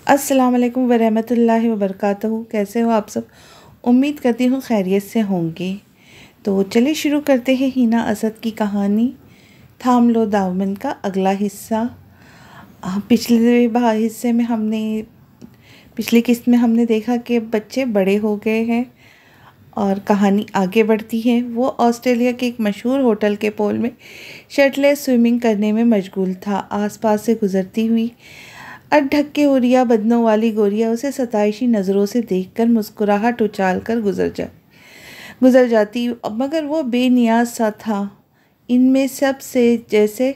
السلام علیکم ورحمۃ اللہ وبرکاتہ۔ کیسے ہو آپ سب؟ امید کرتی ہوں خیریت سے ہوں گے۔ تو چلے شروع کرتے ہیں ہینا اسد کی کہانی تھام لو دامن کا اگلا حصہ۔ پچھلے حصے میں پچھلی قسط میں ہم نے دیکھا کہ بچے بڑے ہو گئے ہیں اور کہانی آگے بڑھتی ہے۔ وہ آسٹریلیا کے ایک مشہور ہوٹل کے پول میں شرٹلیس سوئمنگ کرنے میں مشغول تھا۔ آس پاس سے گزرتی ہوئی ڈھک کے ہوریا بدنوں والی گوریا اسے ستائشی نظروں سے دیکھ کر مسکراہٹ اچھال کر گزر جاتی، مگر وہ بے نیاز سا تھا ان میں سب سے، جیسے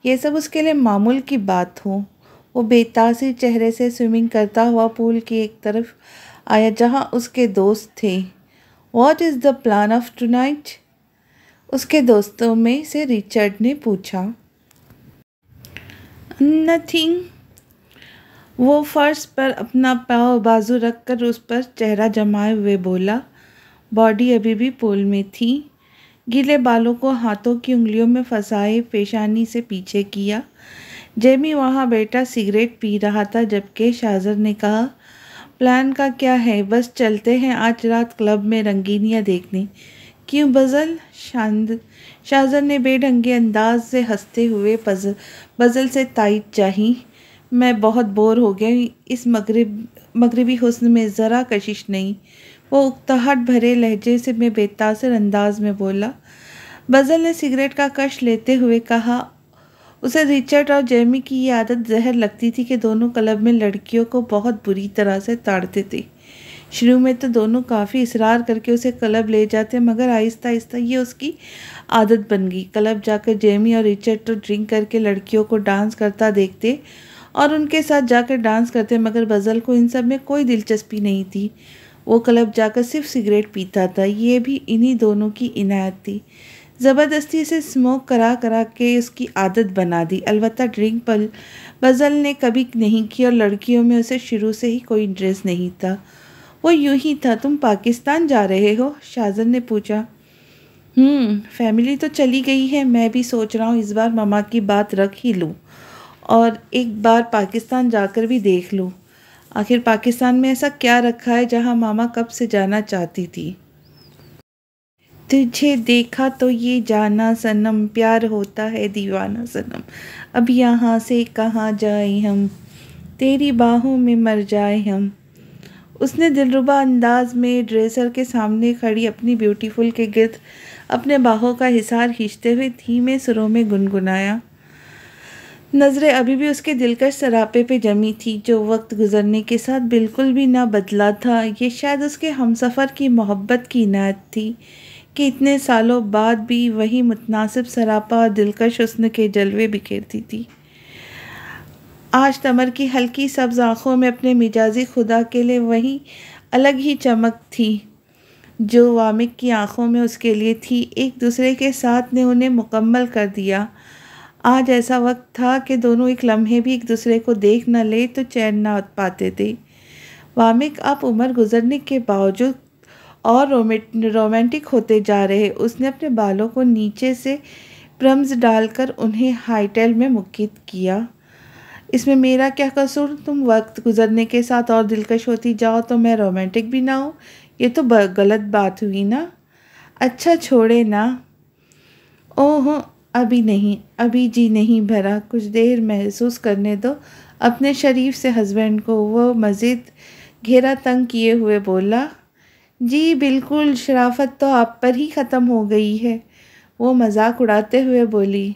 یہ سب اس کے لیے معمول کی بات ہو۔ وہ بے تاثیر چہرے سے سوئمنگ کرتا ہوا پول کی ایک طرف آیا جہاں اس کے دوست تھے۔ "What is the plan of tonight?" اس کے دوستوں میں سے رچرڈ نے پوچھا۔ "نتھنگ." وہ فرش پر اپنا بازو رکھ کر اس پر چہرہ جمائے ہوئے بولا۔ باڈی ابھی بھی پول میں تھی۔ گیلے بالوں کو ہاتھوں کی انگلیوں میں پھنسائے پیشانی سے پیچھے کیا۔ جیمی وہاں بیٹھا سگریٹ پی رہا تھا، جبکہ شاہزر نے کہا، "پلان کا کیا ہے؟ بس چلتے ہیں آج رات کلب میں رنگینیاں دیکھنے۔ کیوں بزل؟" شاہزر نے بے ڈھنگے انداز سے ہنستے ہوئے بزل سے تائید چاہی۔ "میں بہت بور ہو گیا، اس مغربی حسن میں ذرا کشش نہیں." وہ اکتاہٹ بھرے لہجے سے بے تاثر انداز میں بولا۔ بزل نے سگریٹ کا کش لیتے ہوئے کہا، اسے رچرڈ اور جیمی کی یہ عادت زہر لگتی تھی کہ دونوں کلب میں لڑکیوں کو بہت بری طرح سے تاڑتے تھے۔ شروع میں تو دونوں کافی اصرار کر کے اسے کلب لے جاتے، مگر آہستہ آہستہ یہ اس کی عادت بن گئی۔ کلب جا کر جیمی اور رچرڈ تو ڈرنک کر کے لڑکیوں کو ڈانس کرتا دیکھتے اور ان کے ساتھ جا کر ڈانس کرتے، مگر بزل کو ان سب میں کوئی دلچسپی نہیں تھی۔ وہ کلب جا کر صرف سگریٹ پیتا تھا۔ یہ بھی انہی دونوں کی عنایت تھی۔ زبردستی سے اسموک کرا کرا کے اس کی عادت بنا دی۔ البتہ ڈرنک بزل نے کبھی نہیں کی اور لڑکیوں میں اسے شروع سے ہی کوئی انٹرسٹ نہیں تھا۔ وہ یوں ہی تھا۔ "تم پاکستان جا رہے ہو؟" شاہزر نے پوچھا۔ فیملی تو چلی گئی ہے، میں بھی سوچ رہا ہوں اس بار مما کی بات رکھ ہی لوں اور ایک بار پاکستان جا کر بھی دیکھ لوں۔ آخر پاکستان میں ایسا کیا رکھا ہے جہاں ماما کب سے جانا چاہتی تھی؟ "تجھے دیکھا تو یہ جانا صنم، پیار ہوتا ہے دیوانہ صنم، اب یہاں سے کہاں جائیں ہم، تیری باہوں میں مر جائیں ہم." اس نے دلربا انداز میں ڈریسر کے سامنے کھڑی اپنی بیوٹیفل کے گرد اپنے باہوں کا حصار کھینچتے ہوئے دھیمے سروں میں گنگنایا۔ نظریں ابھی بھی اس کے دلکش سراپے پہ جمی تھی، جو وقت گزرنے کے ساتھ بالکل بھی نہ بدلا تھا۔ یہ شاید اس کے ہمسفر کی محبت کی عنایت تھی کہ اتنے سالوں بعد بھی وہی متناسب سراپا اور دلکش حسن کے جلوے بکھیرتی تھی۔ آج تمر کی ہلکی سبز آنکھوں میں اپنے مجازی خدا کے لیے وہی الگ ہی چمک تھی جو وامک کی آنکھوں میں اس کے لیے تھی۔ ایک دوسرے کے ساتھ نے انہیں مکمل کر دیا۔ آج ایسا وقت تھا کہ دونوں ایک لمحے بھی ایک دوسرے کو دیکھ نہ لے تو چین نہ پاتے تھے۔ وامک اب عمر گزرنے کے باوجود اور رومانٹک ہوتے جا رہے۔ اس نے اپنے بالوں کو نیچے سے پرمز ڈال کر انہیں ہائی ٹیل میں مکمل کیا۔ "اس میں میرا کیا قصور؟ تم وقت گزرنے کے ساتھ اور دلکش ہوتی جاؤ تو میں رومانٹک بھی نہ ہوں؟ یہ تو غلط بات ہوئی نا۔" "اچھا چھوڑے نا۔" "اوہ ابھی نہیں، ابھی جی نہیں بھرا، کچھ دیر محسوس کرنے دو اپنے شریف سے ہسبینڈ کو۔" وہ مزید گھیرا تنگ کیے ہوئے بولا۔ "جی بالکل، شرافت تو آپ پر ہی ختم ہو گئی ہے۔" وہ مذاق اڑاتے ہوئے بولی۔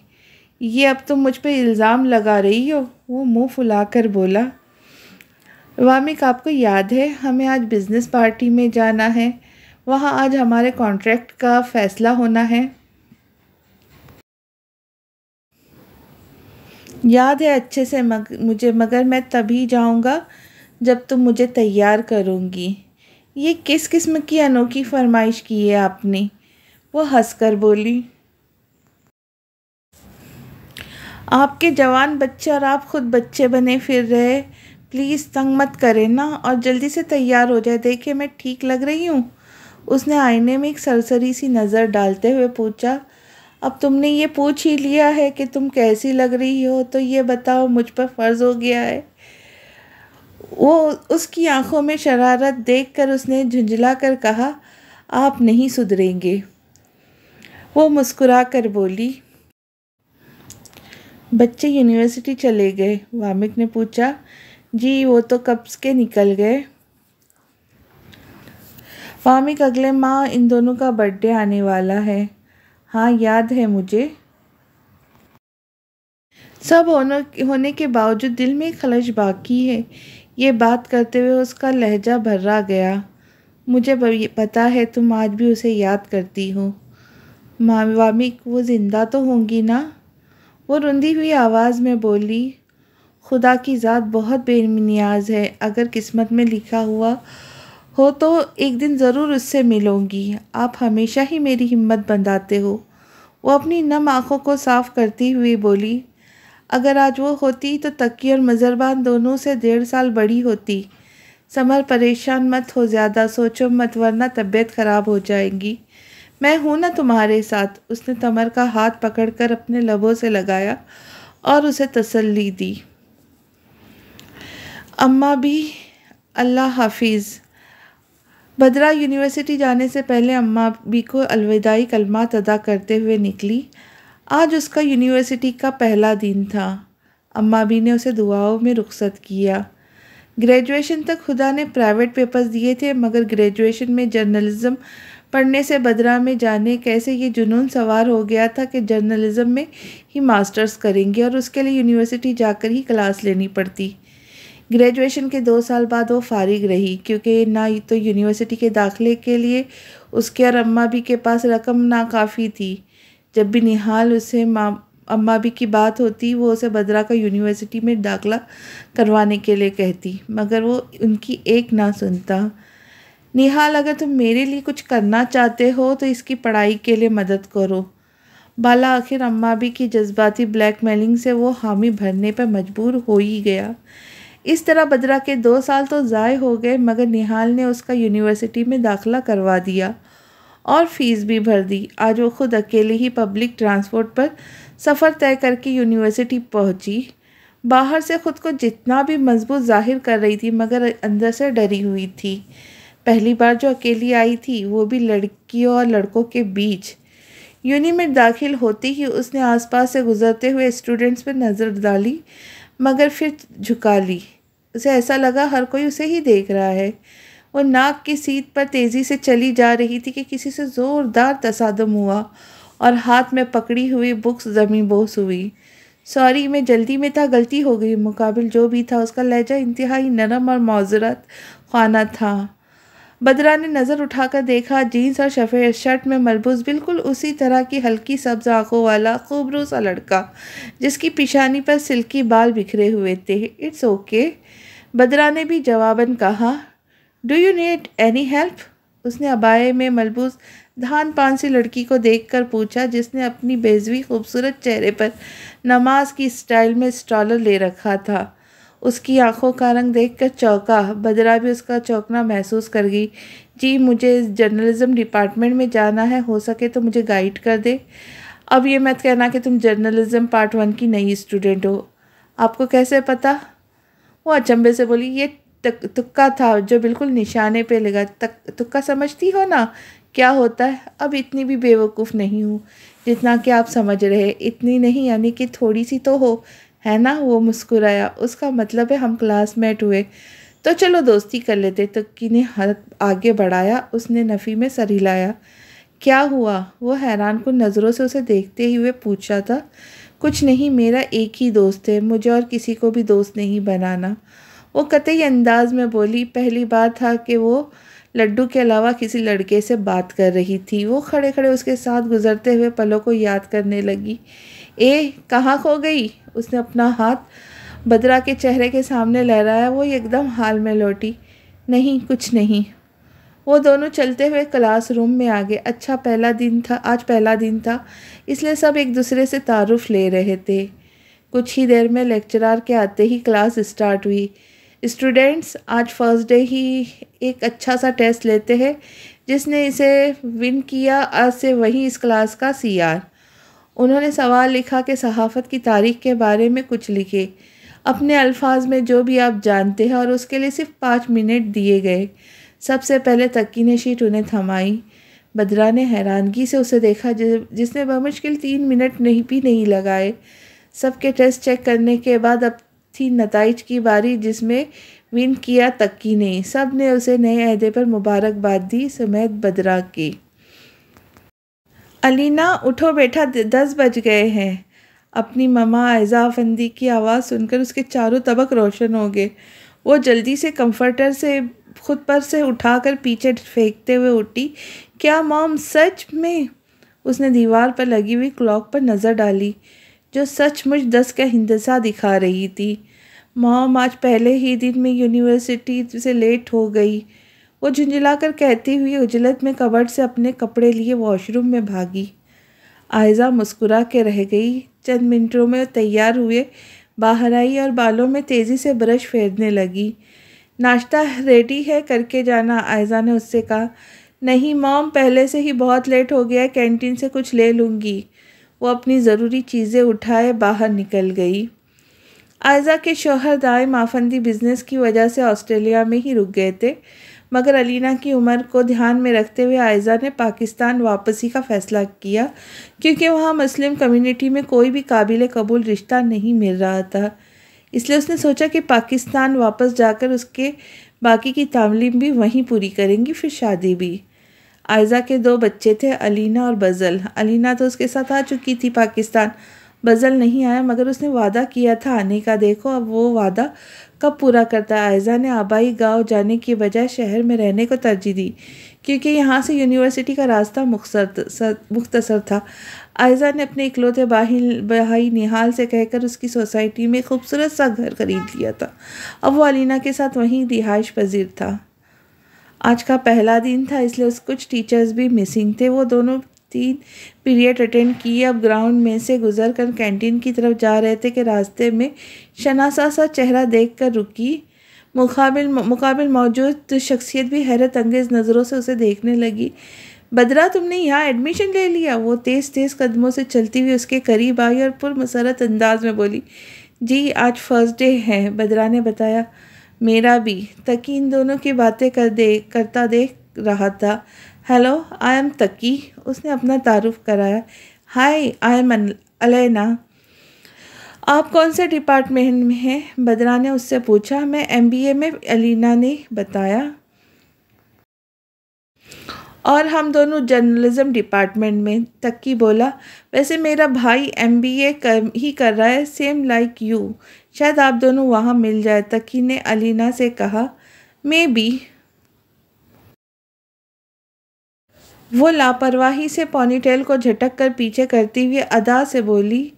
"یہ اب تم مجھ پہ الزام لگا رہی ہو؟" وہ منہ پھلا کر بولا۔ "وامک، آپ کو یاد ہے ہمیں آج بزنس پارٹی میں جانا ہے؟ وہاں آج ہمارے کانٹریکٹ کا فیصلہ ہونا ہے۔" "یاد ہے اچھے سے مجھے، مگر میں تبھی جاؤں گا جب تم مجھے تیار کرو گی۔" "یہ کس قسم کی انوکھی فرمائش کی ہے آپ نے؟" وہ ہنس کر بولی۔ "آپ کے جوان بچے اور آپ خود بچے بنے پھر رہے، پلیز تنگ مت کریں نا، اور جلدی سے تیار ہو جائیں۔ دیکھیں میں ٹھیک لگ رہی ہوں؟" اس نے آئینے میں ایک سرسری سی نظر ڈالتے ہوئے پوچھا۔ "اب تم نے یہ پوچھ ہی لیا ہے کہ تم کیسی لگ رہی ہو تو یہ بتاؤ، مجھ پر فرض ہو گیا ہے۔" وہ اس کی آنکھوں میں شرارت دیکھ کر اس نے جھنجھلا کر کہا، آپ نہیں سدھریں گے۔ وہ مسکرا کر بولی، بچے یونیورسٹی چلے گئے؟ وامک نے پوچھا۔ جی وہ تو کب کے نکل گئے۔ وامک، اگلے ماہ ان دونوں کا برتھ ڈے آنے والا ہے۔ ہاں یاد ہے مجھے۔ سب ہونے کے باوجود دل میں ایک خلش باقی ہے۔ یہ بات کرتے ہوئے اس کا لہجہ بھرا گیا۔ مجھے پتا ہے تم آج بھی اسے یاد کرتی ہو۔ وامک، وہ زندہ تو ہوں گی نا؟ وہ رندی ہوئی آواز میں بولی، خدا کی ذات بہت بے نیاز ہے، اگر قسمت میں لکھا ہوا ہو تو ایک دن ضرور اس سے ملوں گی۔ آپ ہمیشہ ہی میری ہمت بندھاتے ہو۔ وہ اپنی نم آنکھوں کو صاف کرتی ہوئی بولی، اگر آج وہ ہوتی تو تقی اور مضربان دونوں سے 1.5 سال بڑی ہوتی۔ سمر پریشان مت ہو، زیادہ سوچو مت ورنہ طبیعت خراب ہو جائے گی۔ میں ہوں نا تمہارے ساتھ۔ اس نے تمر کا ہاتھ پکڑ کر اپنے لبوں سے لگایا اور اسے تسلی دی۔ اماں بھی، اللہ حافظ۔ بدرا یونیورسٹی جانے سے پہلے اماں بھی کو الوداعی کلمات ادا کرتے ہوئے نکلی۔ آج اس کا یونیورسٹی کا پہلا دن تھا۔ اماں بھی نے اسے دعاؤں میں رخصت کیا۔ گریجویشن تک خدا نے پرائیویٹ پیپرز دیے تھے، مگر گریجویشن میں جرنلزم پڑھنے سے بدرا میں جانے کیسے یہ جنون سوار ہو گیا تھا کہ جرنلزم میں ہی ماسٹرز کریں گے اور اس کے لیے یونیورسٹی جا کر ہی کلاس لینی پڑتی۔ گریجویشن کے 2 سال بعد وہ فارغ رہی، کیونکہ نہ تو یونیورسٹی کے داخلے کے لیے اس کے اور اماں بھی کے پاس رقم ناکافی تھی۔ جب بھی نہال اسے اماں بھی کی بات ہوتی، وہ اسے بدرا کا یونیورسٹی میں داخلہ کروانے کے لیے کہتی، مگر وہ ان کی ایک نہ سنتا۔ نہال، اگر تم میرے لیے کچھ کرنا چاہتے ہو تو اس کی پڑھائی کے لیے مدد کرو۔ بالا آخر اماں بھی کی جذباتی بلیک میلنگ سے وہ حامی بھرنے پر مجبور ہو ہی گیا۔ اس طرح بدرا کے 2 سال تو ضائع ہو گئے، مگر نہال نے اس کا یونیورسٹی میں داخلہ کروا دیا اور فیس بھی بھر دی۔ آج وہ خود اکیلے ہی پبلک ٹرانسپورٹ پر سفر طے کر کے یونیورسٹی پہنچی۔ باہر سے خود کو جتنا بھی مضبوط ظاہر کر رہی تھی، مگر اندر سے ڈری ہوئی تھی۔ پہلی بار جو اکیلی آئی تھی، وہ بھی لڑکیوں اور لڑکوں کے بیچ۔ یونی میں داخل ہوتی ہی اس نے آس پاس سے گزرتے ہوئے اسٹوڈنٹس پر نظر ڈالی، مگر پھر جھکا لی۔ اسے ایسا لگا ہر کوئی اسے ہی دیکھ رہا ہے۔ وہ ناک کی سیٹ پر تیزی سے چلی جا رہی تھی کہ کسی سے زوردار تصادم ہوا اور ہاتھ میں پکڑی ہوئی بکس زمین بوس ہوئی۔ سوری، میں جلدی میں تھا، غلطی ہو گئی۔ مقابل جو بھی تھا، اس کا لہجہ انتہائی نرم اور معذرت خواہ تھا۔ بدرا نے نظر اٹھا کر دیکھا، جینس اور سفید شرٹ میں ملبوس بالکل اسی طرح کی ہلکی سبز آنکھوں والا خوبرو سا لڑکا، جس کی پیشانی پر سلکی بال بکھرے ہوئے تھے۔ اٹس اوکے، بدرا نے بھی جواباً کہا۔ Do you need any help? اس نے عبائے میں ملبوس دھان پان سی لڑکی کو دیکھ کر پوچھا، جس نے اپنی بیضوی خوبصورت چہرے پر نماز کی اسٹائل میں اسٹالر لے رکھا تھا۔ اس کی آنکھوں کا رنگ دیکھ کر چونکا۔ بدرا بھی اس کا چونکنا محسوس کر گئی۔ جی، مجھے جرنلزم ڈپارٹمنٹ میں جانا ہے، ہو سکے تو مجھے گائیڈ کر دے۔ اب یہ مت کہنا کہ تم جرنلزم پارٹ 1 کی نئی اسٹوڈنٹ ہو۔ آپ کو کیسے پتا؟ وہ اچنبھے سے بولی، یہ تکا تھا جو بالکل نشانے پہ لگا۔ تکا سمجھتی ہو نا کیا ہوتا ہے؟ اب اتنی بھی بے وقوف نہیں ہوں جتنا کہ آپ سمجھ رہے۔ اتنی نہیں، یعنی کہ تھوڑی سی تو ہو، ہے نا؟ وہ مسکرایا۔ اس کا مطلب ہے ہم کلاس میٹ ہوئے تو چلو دوستی کر لیتے۔ تکی نے ہاتھ آگے بڑھایا۔ اس نے نفی میں سر ہلایا۔ کیا ہوا؟ وہ حیران کن نظروں سے اسے دیکھتے ہوئے پوچھا تھا۔ کچھ نہیں، میرا ایک ہی دوست ہے، مجھے اور کسی کو بھی دوست نہیں بنانا۔ وہ قطعی انداز میں بولی۔ پہلی بار تھا کہ وہ لڈو کے علاوہ کسی لڑکے سے بات کر رہی تھی۔ وہ کھڑے کھڑے اس کے ساتھ گزرتے ہوئے پلوں کو یاد کرنے لگی۔ کہاں کھو گئی؟ اس نے اپنا ہاتھ بدرا کے چہرے کے سامنے لہرایا۔ وہ ایک دم حال میں لوٹی۔ نہیں، کچھ نہیں۔ وہ دونوں چلتے ہوئے کلاس روم میں آگے۔ اچھا، آج پہلا دن تھا، اس لیے سب ایک دوسرے سے تعارف لے رہے تھے۔ کچھ ہی دیر میں لیکچرار کے آتے ہی کلاس اسٹارٹ ہوئی۔ اسٹوڈنٹس، آج فرسٹ ڈے ہی ایک اچھا سا ٹیسٹ لیتے ہیں۔ جس نے اسے ون کیا، آج سے وہی اس کلاس کا CR۔ انہوں نے سوال لکھا کہ صحافت کی تاریخ کے بارے میں کچھ لکھے۔ اپنے الفاظ میں جو بھی آپ جانتے ہیں، اور اس کے لیے صرف 5 منٹ دیے گئے۔ سب سے پہلے تقی نے شیٹ انہیں تھمائی۔ بدرا نے حیرانگی سے اسے دیکھا، جس نے بمشکل 3 منٹ بھی نہیں لگائے۔ سب کے ٹیسٹ چیک کرنے کے بعد اب تھی نتائج کی باری، جس میں ون کیا تقی نے۔ سب نے اسے نئے عہدے پر مبارکباد دی سمیت بدرا کی۔ علینا، اٹھو بیٹا، 10 بج گئے ہیں۔ اپنی ماما عائزہ افندی کی آواز سن کر اس کے چاروں طبق روشن ہو گئے۔ وہ جلدی سے کمفرٹر سے خود پر سے اٹھا کر پیچھے پھینکتے ہوئے اٹھی۔ کیا مام، سچ میں؟ اس نے دیوار پر لگی ہوئی کلاک پر نظر ڈالی، جو سچ مچ 10 کا ہندسہ دکھا رہی تھی۔ مام، آج پہلے ہی دن میں یونیورسٹی سے لیٹ ہو گئی، وہ جھنجھلا کر کہتی ہوئی عجلت میں کبرڈ سے اپنے کپڑے لیے واش روم میں بھاگی۔ عائزہ مسکرا کے رہ گئی۔ چند منٹوں میں تیار ہوئے باہر آئی اور بالوں میں تیزی سے برش پھیرنے لگی۔ ناشتہ ریڈی ہے، کر کے جانا، عائزہ نے اس سے کہا۔ نہیں مام، پہلے سے ہی بہت لیٹ ہو گیا ہے، کینٹین سے کچھ لے لوں گی۔ وہ اپنی ضروری چیزیں اٹھائے باہر نکل گئی۔ عائزہ کے شوہر دائم آفندی بزنس کی وجہ سے آسٹریلیا میں ہی رک گئے تھے، مگر علینا کی عمر کو دھیان میں رکھتے ہوئے عائزہ نے پاکستان واپسی کا فیصلہ کیا، کیونکہ وہاں مسلم کمیونٹی میں کوئی بھی قابل قبول رشتہ نہیں مل رہا تھا۔ اس لیے اس نے سوچا کہ پاکستان واپس جا کر اس کے باقی کی تعلیم بھی وہیں پوری کریں گی، پھر شادی بھی۔ عائزہ کے 2 بچے تھے، علینا اور بزل۔ علینا تو اس کے ساتھ آ چکی تھی پاکستان، بزل نہیں آیا، مگر اس نے وعدہ کیا تھا آنے کا۔ دیکھو اب وہ وعدہ کب پورا کرتا ہے۔ عائزہ نے آبائی گاؤں جانے کی بجائے شہر میں رہنے کو ترجیح دی، کیونکہ یہاں سے یونیورسٹی کا راستہ مختصر تھا۔ عائزہ نے اپنے اکلوتے بھائی نہال سے کہہ کر اس کی سوسائٹی میں خوبصورت سا گھر خرید لیا تھا۔ اب وہ علینا کے ساتھ وہیں رہائش پذیر تھا۔ آج کا پہلا دن تھا، اس لیے کچھ ٹیچرز بھی مسنگ تھے۔ وہ دونوں 3 پیریڈ اٹینڈ کیے، اب گراؤنڈ میں سے گزر کر کینٹین کی طرف جا رہے تھے کہ راستے میں شناسا سا چہرہ دیکھ کر رکی۔ مقابل موجود شخصیت بھی حیرت انگیز نظروں سے اسے دیکھنے لگی۔ بدرا، تم نے یہاں ایڈمیشن لے لیا؟ وہ تیز تیز قدموں سے چلتی ہوئی اس کے قریب آئی اور پرمسرت انداز میں بولی۔ جی، آج فرسٹ ڈے ہے، بدرا نے بتایا۔ میرا بھی۔ تقی ان دونوں کی باتیں کرتا دیکھ رہا تھا۔ ہیلو، آئی ایم تقی، اس نے اپنا تعارف کرایا۔ ہائی، آئی ایم علینا۔ آپ کون سے ڈپارٹمنٹ میں ہیں؟ بدرا نے اس سے پوچھا۔ میں MBA میں، علینا نے بتایا۔ اور ہم دونوں جرنلزم ڈپارٹمنٹ میں، تقی بولا۔ ویسے میرا بھائی MBA ہی کر رہا ہے، سیم لائک یو، شاید آپ دونوں وہاں مل جائے، تقی نے علینا سے کہا۔ Maybe. وہ لاپرواہی سے پونی ٹیل کو جھٹک کر پیچھے کرتی ہوئی ادا سے بولی۔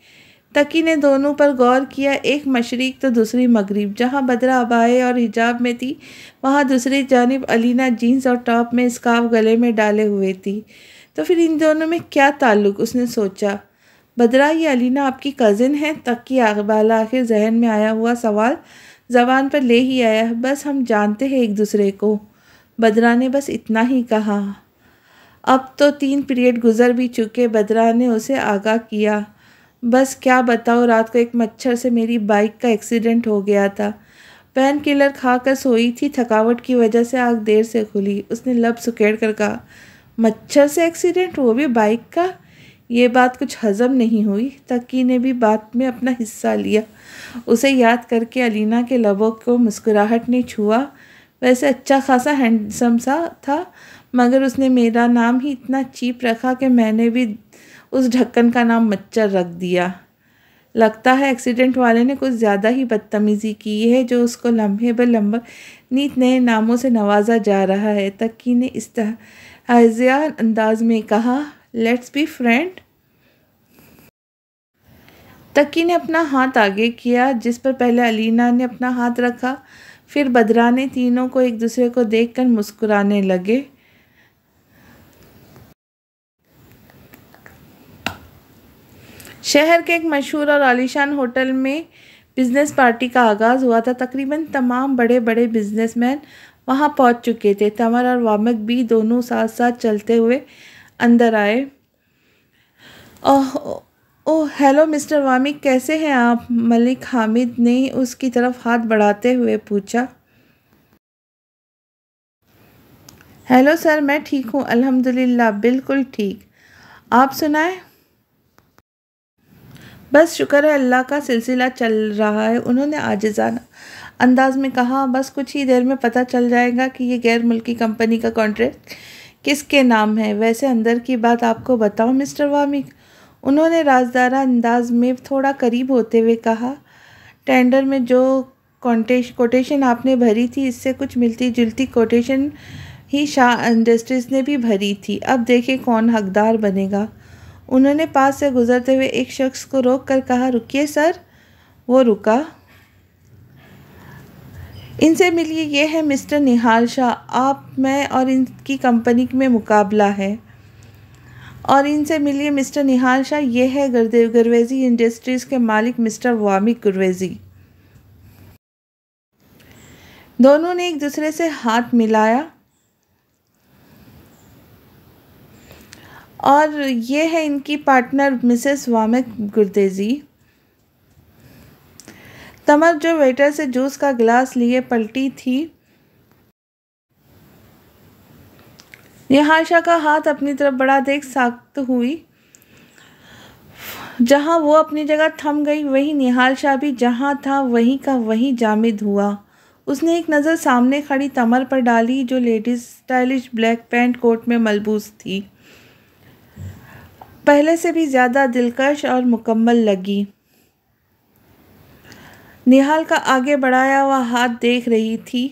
تقی نے دونوں پر غور کیا، ایک مشرق تو دوسری مغرب۔ جہاں بدرا عبائے اور حجاب میں تھی، وہاں دوسری جانب علینا جینز اور ٹاپ میں اسکارف گلے میں ڈالے ہوئے تھی۔ تو پھر ان دونوں میں کیا تعلق، اس نے سوچا۔ بدرا، یہ علینا آپ کی کزن ہے؟ تقی بالآخر ذہن میں آیا ہوا سوال زبان پر لے ہی آیا۔ بس ہم جانتے ہیں ایک دوسرے کو، بدرا نے بس اتنا ہی کہا۔ اب تو 3 پیریڈ گزر بھی چکے، بدرا نے اسے آگاہ کیا۔ بس کیا بتاؤ، رات کو ایک مچھر سے میری بائک کا ایکسیڈنٹ ہو گیا تھا۔ پین کلر کھا کر سوئی تھی، تھکاوٹ کی وجہ سے آنکھ دیر سے کھلی۔ اس نے لب سکیڑ کر کہا۔ مچھر سے ایکسیڈنٹ، وہ بھی بائک کا؟ یہ بات کچھ ہضم نہیں ہوئی۔ تقی نے بھی بات میں اپنا حصہ لیا۔ اسے یاد کر کے علینا کے لبوں کو مسکراہٹ نے چھوا۔ ویسے اچھا خاصا ہینڈسم سا تھا، مگر اس نے میرا نام ہی اتنا چیپ رکھا کہ میں نے بھی اس ڈھکن کا نام مچھر رکھ دیا۔ لگتا ہے ایکسیڈنٹ والے نے کچھ زیادہ ہی بدتمیزی کی ہے، جو اس کو لمحے بہ لمحہ نیت نئے ناموں سے نوازا جا رہا ہے، تقی نے استہزائیہ انداز میں کہا۔ Let's be friend. تقی نے اپنا ہاتھ آگے کیا، جس پر پہلے علینا نے اپنا ہاتھ رکھا، پھر بدرا نے۔ تینوں کو ایک دوسرے کو دیکھ کر مسکرانے لگے۔ شہر کے ایک مشہور اور عالیشان ہوٹل میں بزنس پارٹی کا آغاز ہوا تھا۔ تقریباً تمام بڑے بڑے بزنس مین وہاں پہنچ چکے تھے۔ تمر اور وامک بھی دونوں ساتھ ساتھ چلتے ہوئے اندر آئے۔ اوہ ہیلو مسٹر وامک، کیسے ہیں آپ؟ ملک حامد نے اس کی طرف ہاتھ بڑھاتے ہوئے پوچھا۔ ہیلو سر، میں ٹھیک ہوں الحمدللہ، بالکل ٹھیک۔ آپ سنائیں؟ بس شکر ہے اللہ کا، سلسلہ چل رہا ہے، انہوں نے عاجزانہ انداز میں کہا۔ بس کچھ ہی دیر میں پتہ چل جائے گا کہ یہ غیر ملکی کمپنی کا کانٹریکٹ کس کے نام ہے۔ ویسے اندر کی بات آپ کو بتاؤں مسٹر وامک، انہوں نے رازدارہ انداز میں تھوڑا قریب ہوتے ہوئے کہا، ٹینڈر میں جو کوٹیشن آپ نے بھری تھی، اس سے کچھ ملتی جلتی کوٹیشن ہی شاہ انڈسٹریز نے بھی بھری تھی۔ اب دیکھیں کون حقدار بنے گا۔ انہوں نے پاس سے گزرتے ہوئے ایک شخص کو روک کر کہا، رکیے سر۔ وہ رکا۔ ان سے ملیے، یہ ہے مسٹر نہال شاہ، آپ میں اور ان کی کمپنی میں مقابلہ ہے۔ اور ان سے ملیے مسٹر نہال شاہ، یہ ہے گرویزی انڈسٹریز کے مالک مسٹر وامک گرویزی۔ دونوں نے ایک دوسرے سے ہاتھ ملایا۔ اور یہ ہے ان کی پارٹنر مسز وامک گرویزی۔ تمر جو ویٹر سے جوس کا گلاس لیے پلٹی تھی، نہال شاہ کا ہاتھ اپنی طرف بڑھا دیکھ ساکت ہوئی۔ جہاں وہ اپنی جگہ تھم گئی، وہیں نہال شاہ بھی جہاں تھا وہیں کا وہیں جامد ہوا۔ اس نے ایک نظر سامنے کھڑی تمر پر ڈالی، جو لیڈیز اسٹائلش بلیک پینٹ کوٹ میں ملبوس تھی۔ پہلے سے بھی زیادہ دلکش اور مکمل لگی۔ نہال کا آگے بڑھایا ہوا ہاتھ دیکھ رہی تھی۔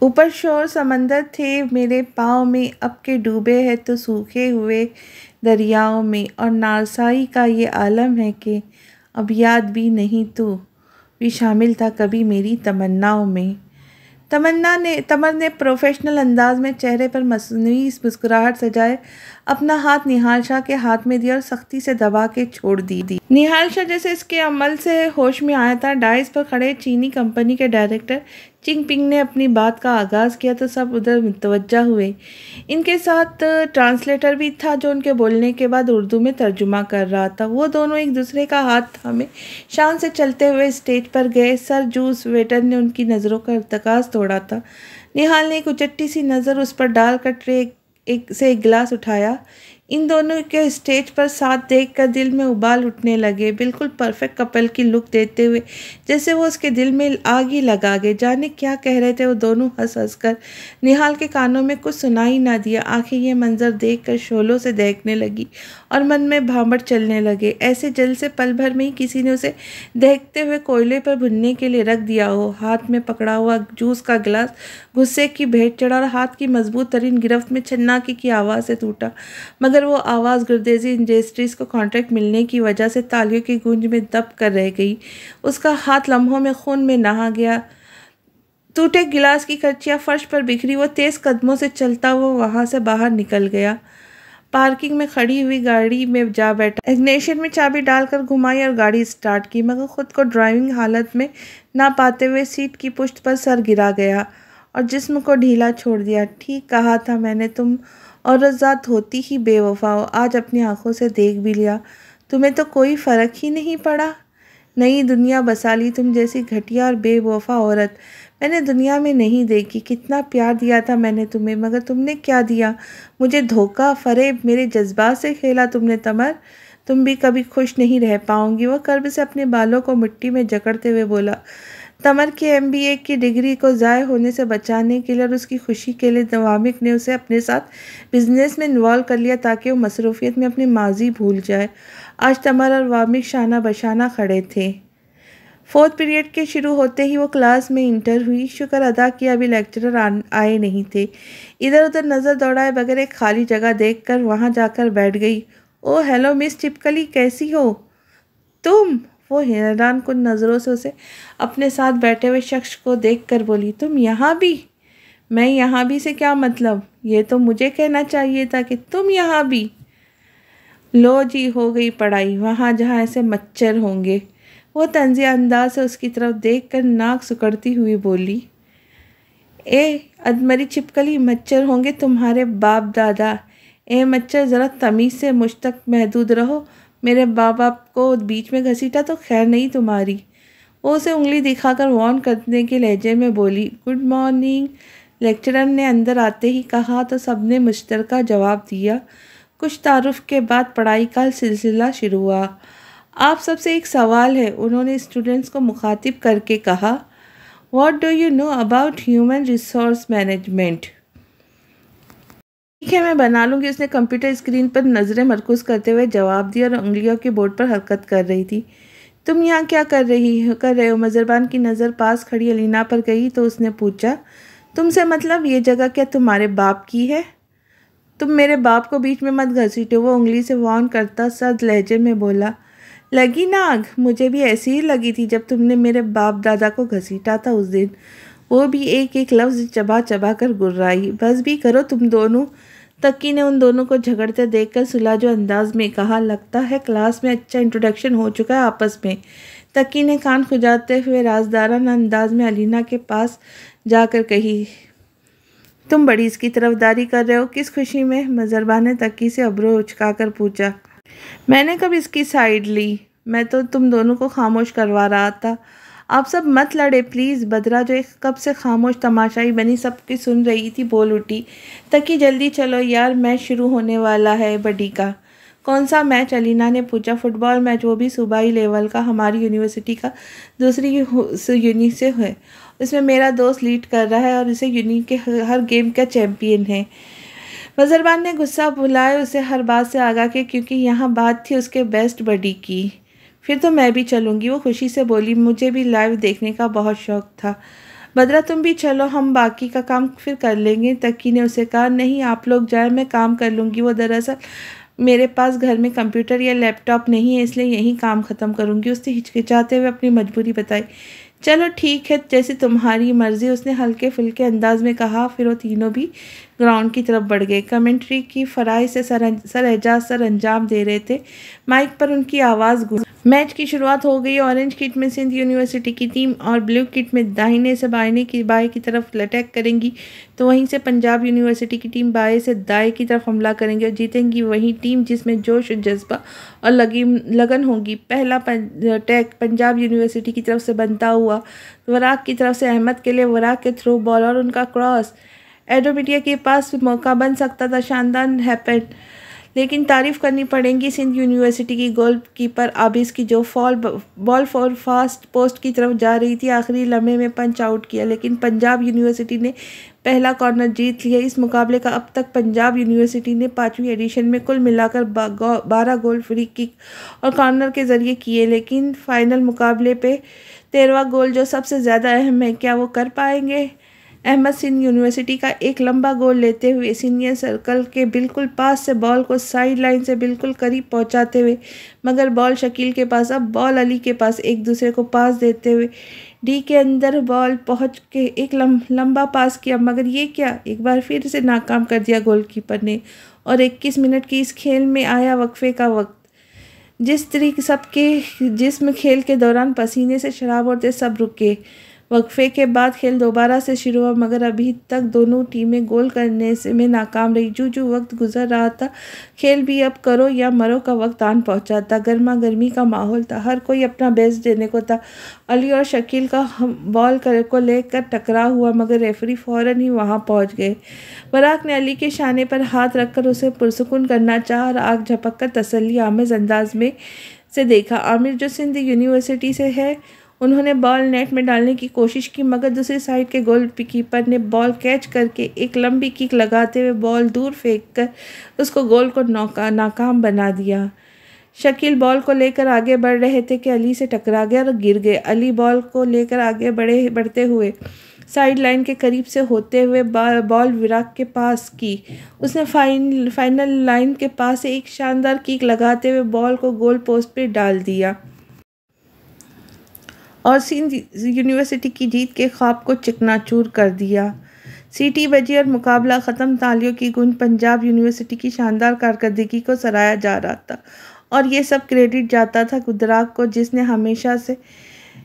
اوپر شور سمندر تھے میرے پاؤں میں، اب کے ڈوبے ہیں تو سوکھے ہوئے دریاؤں میں، اور نارسائی کا یہ عالم ہے کہ اب یاد بھی نہیں تو بھی شامل تھا کبھی میری تمناؤں میں۔ تمر نے پروفیشنل انداز میں چہرے پر مصنوعی مسکراہٹ سجائے اپنا ہاتھ نہال شاہ کے ہاتھ میں دیا اور سختی سے دبا کے چھوڑ دی۔ نہال شاہ جیسے اس کے عمل سے ہوش میں آیا تھا۔ ڈائز پر کھڑے چینی کمپنی کے ڈائریکٹر چنگ پنگ نے اپنی بات کا آغاز کیا تو سب ادھر متوجہ ہوئے۔ ان کے ساتھ ٹرانسلیٹر بھی تھا جو ان کے بولنے کے بعد اردو میں ترجمہ کر رہا تھا۔ وہ دونوں ایک دوسرے کا ہاتھ تھامے شان سے چلتے ہوئے اسٹیج پر گئے۔ سر جوس ویٹر نے ان کی نظروں کا ارتکاز توڑا تھا۔ نہال نے ایک اچٹی سی نظر اس پر ڈال کر ٹرے سے ایک گلاس اٹھایا۔ ان دونوں کے اسٹیج پر ساتھ دیکھ کر دل میں ابال اٹھنے لگے، بالکل پرفیکٹ کپل کی لک دیتے ہوئے، جیسے وہ اس کے دل میں آگ ہی لگا گئے۔ جانے کیا کہہ رہے تھے وہ دونوں، ہنس ہنس کر۔ نہال کے کانوں میں کچھ سنائی نہ دیا، آنکھیں یہ منظر دیکھ کر شعلوں سے دہکنے لگی اور من میں بھانبٹ چلنے لگے، ایسے جیسے پل بھر میں ہی کسی نے اسے دہکتے ہوئے کوئلے پر بھوننے کے لیے رکھ دیا ہو۔ ہاتھ میں پکڑا ہوا جوس کا گلاس غصے کی بھیٹ چڑھا اور ہاتھ کی مضبوط ترین گرفت میں چھناکی کی آواز سے ٹوٹا، مگر وہ آواز گرویزی انڈسٹریز کو کانٹریکٹ ملنے کی وجہ سے تالیوں کی گونج میں دب کر رہ گئی۔ اس کا ہاتھ لمحوں میں خون میں نہا گیا۔ ٹوٹے گلاس کی کرچیاں فرش پر بکھری، وہ تیز قدموں سے چلتا ہوا وہاں سے باہر نکل گیا۔ پارکنگ میں کھڑی ہوئی گاڑی میں جا بیٹھا، اگنیشن میں چابی ڈال کر گھمائی اور گاڑی سٹارٹ کی، مگر خود کو ڈرائیونگ حالت میں نہ پاتے ہوئے سیٹ کی پشت پر سر گرا گیا اور جسم کو ڈھیلا چھوڑ دیا۔ ٹھیک کہا تھا میں نے، تم عورت ذات ہوتی ہی بے وفا ہو، آج اپنی آنکھوں سے دیکھ بھی لیا۔ تمہیں تو کوئی فرق ہی نہیں پڑا، نئی دنیا بسا لی تم جیسی گھٹیا اور بے وفا عورت میں نے دنیا میں نہیں دیکھی۔ کتنا پیار دیا تھا میں نے تمہیں، مگر تم نے کیا دیا؟ مجھے دھوکہ، فریب، میرے جذبات سے کھیلا تم نے تمر۔ تم بھی کبھی خوش نہیں رہ پاؤں گی۔ وہ کرب سے اپنے بالوں کو مٹی میں جکڑتے ہوئے بولا۔ تمر کی MBA کی ڈگری کو ضائع ہونے سے بچانے کے لیے اور اس کی خوشی کے لیے وامک نے اسے اپنے ساتھ بزنس میں انوالو کر لیا تاکہ وہ مصروفیت میں اپنی ماضی بھول جائے۔ آج تمر اور وامک شانہ بشانہ کھڑے تھے۔ 4تھ پیریڈ کے شروع ہوتے ہی وہ کلاس میں انٹر ہوئی۔ شکر ادا کیا ابھی لیکچرر آئے نہیں تھے۔ ادھر ادھر نظر دوڑائے بغیر ایک خالی جگہ دیکھ کر وہاں جا کر بیٹھ گئی۔ او ہیلو مس چپکلی، کیسی ہو تم؟ وہ حیران کن نظروں سے اسے اپنے ساتھ بیٹھے ہوئے شخص کو دیکھ کر بولی۔ تم یہاں بھی؟ میں یہاں بھی سے کیا مطلب؟ یہ تو مجھے کہنا چاہیے تھا کہ تم یہاں بھی۔ لو جی، ہو گئی پڑھائی وہاں جہاں ایسے مچھر ہوں گے۔ وہ طنزیہ انداز سے اس کی طرف دیکھ کر ناک سکڑتی ہوئی بولی۔ اے ادمری چھپکلی، مچھر ہوں گے تمہارے باپ دادا۔ اے مچھر، ذرا تمیز سے مجھ تک محدود رہو، میرے باپ کو بیچ میں گھسیٹا تو خیر نہیں تمہاری۔ وہ اسے انگلی دکھا کر وارن کرنے کے لہجے میں بولی۔ گڈ مارننگ، لیکچرر نے اندر آتے ہی کہا تو سب نے مشترکہ جواب دیا۔ کچھ تعارف کے بعد پڑھائی کا سلسلہ شروع ہوا۔ آپ سب سے ایک سوال ہے، انہوں نے اسٹوڈنٹس کو مخاطب کر کے کہا۔ What do you know about human resource management? ٹھیک ہے، میں بنا لوں گی، اس نے کمپیوٹر اسکرین پر نظریں مرکوز کرتے ہوئے جواب دیا اور انگلیوں کے بورڈ پر حرکت کر رہی تھی۔ تم یہاں کیا کر رہے ہو؟ مظہربان کی نظر پاس کھڑی الینا پر گئی تو اس نے پوچھا۔ تم سے مطلب یہ جگہ کیا تمہارے باپ کی ہے؟ تم میرے باپ کو بیچ میں مت گھسیٹو، وہ انگلی سے وارن کرتا سرد لہجے میں بولا۔ لگی نا آگ؟ مجھے بھی ایسی ہی لگی تھی جب تم نے میرے باپ دادا کو گھسیٹا تھا اس دن۔ وہ بھی ایک ایک لفظ چبا چبا کر گررائی۔ بس بھی کرو تم دونوں، تقی نے ان دونوں کو جھگڑتے دیکھ کر سلاجو انداز میں کہا۔ لگتا ہے کلاس میں اچھا انٹروڈکشن ہو چکا ہے آپس میں، تقی نے کان کھجاتے ہوئے رازدارانہ انداز میں الینا کے پاس جا کر کہی۔ تم بڑی اس کی طرفداری کر رہے ہو، کس خوشی میں؟ مظہربان نے تقی سے ابرو اچکا کر پوچھا۔ میں نے کب اس کی سائیڈ لی؟ میں تو تم دونوں کو خاموش کروا رہا تھا۔ آپ سب مت لڑے پلیز۔ بدرا جو ایک کب سے خاموش تماشائی بنی سب کی سن رہی تھی بول اٹھی۔ تقی جلدی چلو یار، میچ شروع ہونے والا ہے بڈی کا۔ کون سا میچ؟ الینا نے پوچھا۔ فٹ بال میچ، وہ بھی صوبائی لیول کا، ہماری یونیورسٹی کا دوسری یونی سے ہے۔ اس میں میرا دوست لیڈ کر رہا ہے اور اسے یونی کے ہر گیم کا چیمپئن ہے۔ مظہربان نے غصہ بھلائے اسے ہر بات سے آگاہ کیا کیونکہ یہاں بات تھی اس کے بیسٹ بڈی کی۔ پھر تو میں بھی چلوں گی، وہ خوشی سے بولی۔ مجھے بھی لائیو دیکھنے کا بہت شوق تھا۔ بدرا تم بھی چلو، ہم باقی کا کام پھر کر لیں گے، تقی نے اسے کہا۔ نہیں آپ لوگ جائیں، میں کام کر لوں گی، وہ دراصل میرے پاس گھر میں کمپیوٹر یا لیپ ٹاپ نہیں ہے، اس لیے یہیں کام ختم کروں گی، اس نے ہچکچاتے ہوئے اپنی مجبوری بتائی۔ چلو ٹھیک ہے، جیسی تمہاری مرضی، اس نے ہلکے پھلکے انداز میں کہا۔ پھر وہ تینوں بھی گراؤنڈ کی طرف بڑھ گئے۔ کمنٹری کی فرائی سے سر اعجاز سر انجام دے رہے تھے، مائک پر ان کی آواز گونج۔ میچ کی شروعات ہو گئی۔ اورنج کٹ میں سندھ یونیورسٹی کی ٹیم اور بلیو کٹ میں داہنے سے بائیں کی طرف اٹیک کریں گی تو وہیں سے پنجاب یونیورسٹی کی ٹیم بائیں سے دائیں کی طرف حملہ کریں گی اور جیتیں گی وہی ٹیم جس میں جوش و جذبہ اور لگن ہوگی۔ پہلا اٹیک پنجاب یونیورسٹی کی طرف سے بنتا ہوا وراق کی طرف سے احمد کے لیے وراق کے تھرو بال اور ان کا کراس ایڈومیٹیا کے پاس موقع بن سکتا تھا۔ شاندار ہیپن، لیکن تعریف کرنی پڑے گی سندھ یونیورسٹی کی گول کیپر عابس کی، جو بال فور فاسٹ پوسٹ کی طرف جا رہی تھی، آخری لمحے میں پنچ آؤٹ کیا، لیکن پنجاب یونیورسٹی نے پہلا کارنر جیت لیا۔ اس مقابلے کا اب تک پنجاب یونیورسٹی نے 5ویں ایڈیشن میں کل ملا کر 12 گول فری کک اور کارنر کے ذریعے کیے، لیکن فائنل مقابلے پہ 13واں گول جو سب سے زیادہ اہم ہے، کیا وہ کر پائیں گے؟ احمد سندھ یونیورسٹی کا ایک لمبا گول لیتے ہوئے سینئر سرکل کے بالکل پاس سے بال کو سائیڈ لائن سے بالکل قریب پہنچاتے ہوئے، مگر بال شکیل کے پاس، اب بال علی کے پاس، ایک دوسرے کو پاس دیتے ہوئے ڈی کے اندر بال پہنچ کے ایک لمبا پاس کیا، مگر یہ کیا، ایک بار پھر سے ناکام کر دیا گول کیپر نے۔ اور 21 منٹ کی اس کھیل میں آیا وقفے کا وقت۔ جس طریقے سب کے جسم کھیل کے دوران پسینے سے شراب ہوتے، سب رکے۔ وقفے کے بعد کھیل دوبارہ سے شروع ہوا، مگر ابھی تک دونوں ٹیمیں گول کرنے میں ناکام رہی۔ جو وقت گزر رہا تھا، کھیل بھی اب کرو یا مرو کا وقت آن پہنچا تھا۔ گرما گرمی کا ماحول تھا، ہر کوئی اپنا بیسٹ دینے کو تھا۔ علی اور شکیل کا بال کو لے کر ٹکراؤ ہوا، مگر ریفری فوراً ہی وہاں پہنچ گئے۔ وراق نے علی کے شانے پر ہاتھ رکھ کر اسے پرسکون کرنا چاہا اور آنکھ جھپک کر تسلی آمیز انداز میں سے دیکھا۔ عامر جو سندھ یونیورسٹی سے ہے، انہوں نے بال نیٹ میں ڈالنے کی کوشش کی، مگر دوسری سائیڈ کے گول کیپر نے بال کیچ کر کے ایک لمبی کک لگاتے ہوئے بال دور پھینک کر اس کو گول کو ناکام بنا دیا۔ شکیل بال کو لے کر آگے بڑھ رہے تھے کہ علی سے ٹکرا گئے اور گر گئے۔ علی بال کو لے کر آگے بڑھتے ہوئے سائیڈ لائن کے قریب سے ہوتے ہوئے بال وراق کے پاس کی۔ اس نے فائنل لائن کے پاس سے ایک شاندار کک لگاتے ہوئے بال کو گول پوسٹ پہ ڈال دیا اور سندھ یونیورسٹی کی جیت کے خواب کو چکنا چور کر دیا۔ سیٹی بجی اور مقابلہ ختم۔ تالیوں کی گونج پنجاب یونیورسٹی کی شاندار کارکردگی کو سراہا جا رہا تھا اور یہ سب کریڈٹ جاتا تھا قدراک کو، جس نے ہمیشہ سے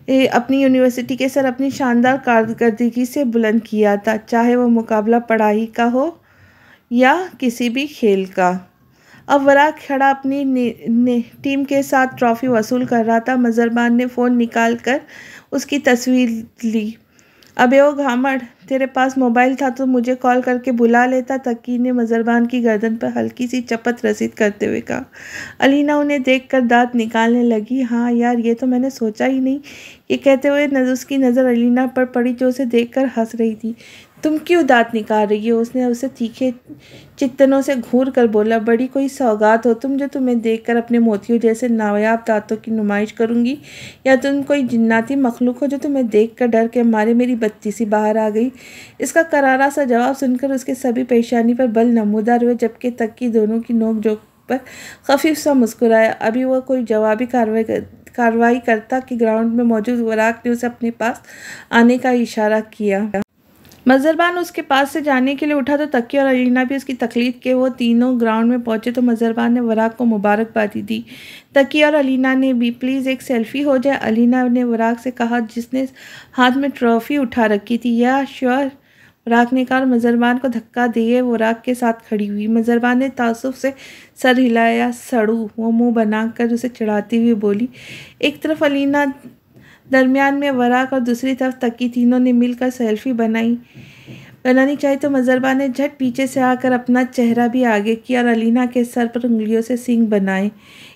اپنی یونیورسٹی کے سر اپنی شاندار کارکردگی سے بلند کیا تھا، چاہے وہ مقابلہ پڑھائی کا ہو یا کسی بھی کھیل کا۔ اب وراق کھڑا اپنی ٹیم کے ساتھ ٹرافی وصول کر رہا تھا۔ مظہربان نے فون نکال کر اس کی تصویر لی۔ ابے او گھامڑ، تیرے پاس موبائل تھا تو مجھے کال کر کے بلا لیتا، تقی نے مظہربان کی گردن پر ہلکی سی چپت رسید کرتے ہوئے کہا۔ علینا انہیں دیکھ کر دانت نکالنے لگی۔ ہاں یار، یہ تو میں نے سوچا ہی نہیں۔ یہ کہتے ہوئے اس کی نظر علینا پر پڑی جو اسے دیکھ کر ہنس رہی تھی۔ تم کیوں دانت نکال رہی ہو؟ اس نے اسے تیکھے چکنوں سے گھور کر بولا۔ بڑی کوئی سوغات ہو تم جو تمہیں دیکھ کر اپنے موتیوں جیسے نایاب دانتوں کی نمائش کروں گی، یا تم کوئی جناتی مخلوق ہو جو تمہیں دیکھ کر ڈر کے مارے میری بچی سی باہر آ گئی؟ اس کا کرارا سا جواب سن کر اس کے سبھی پیشانی پر بل نمودار ہوئے، جبکہ تقی دونوں کی نوک جھوک پر خفیف سا مسکرایا۔ ابھی وہ کوئی جوابی کارروائی کرتا کہ گراؤنڈ میں موجود وراق نے اسے اپنے پاس آنے کا اشارہ کیا۔ مظہربان اس کے پاس سے جانے کے لیے اٹھا تو تقی اور علینا بھی اس کی تقلید کے وہ تینوں گراؤنڈ میں پہنچے تو مظہربان نے وراق کو مبارکبادی دی۔ تقی اور علینا نے بھی۔ پلیز ایک سیلفی ہو جائے، علینا نے وراق سے کہا جس نے ہاتھ میں ٹرافی اٹھا رکھی تھی۔ یا شیور، وراق نے کہا اور مظہربان کو دھکا دیے وراق کے ساتھ کھڑی ہوئی۔ مظہربان نے تعصب سے سر ہلایا۔ سڑو، وہ منہ بنا کر اسے چڑھاتی ہوئی بولی۔ ایک طرف علینا، درمیان میں وراق اور دوسری طرف تقی، تینوں نے مل کر سیلفی بنانی چاہی تو مظہربان نے جھٹ پیچھے سے آ کر اپنا چہرہ بھی آگے کیا اور علینا کے سر پر انگلیوں سے سینگ بنائے۔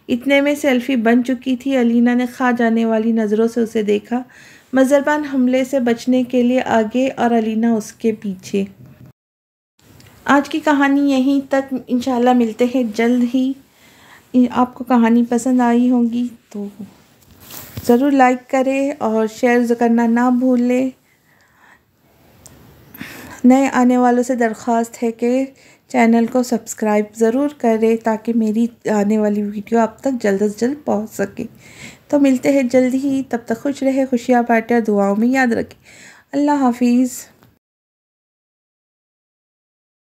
اتنے میں سیلفی بن چکی تھی۔ علینا نے کھا جانے والی نظروں سے اسے دیکھا۔ مظہربان حملے سے بچنے کے لیے آگے اور علینا اس کے پیچھے۔ آج کی کہانی یہیں تک۔ انشاءاللہ ملتے ہیں جلد ہی۔ آپ کو کہانی پسند آئی ہوگی تو ضرور لائک کریں اور شیئر کرنا نہ بھولیں۔ نئے آنے والوں سے درخواست ہے کہ چینل کو سبسکرائب ضرور کریں تاکہ میری آنے والی ویڈیو آپ تک جلد از جلد پہنچ سکے۔ تو ملتے ہیں جلد ہی، تب تک خوش رہے، خوشیاں بانٹیں اور دعاؤں میں یاد رکھیں۔ اللہ حافظ۔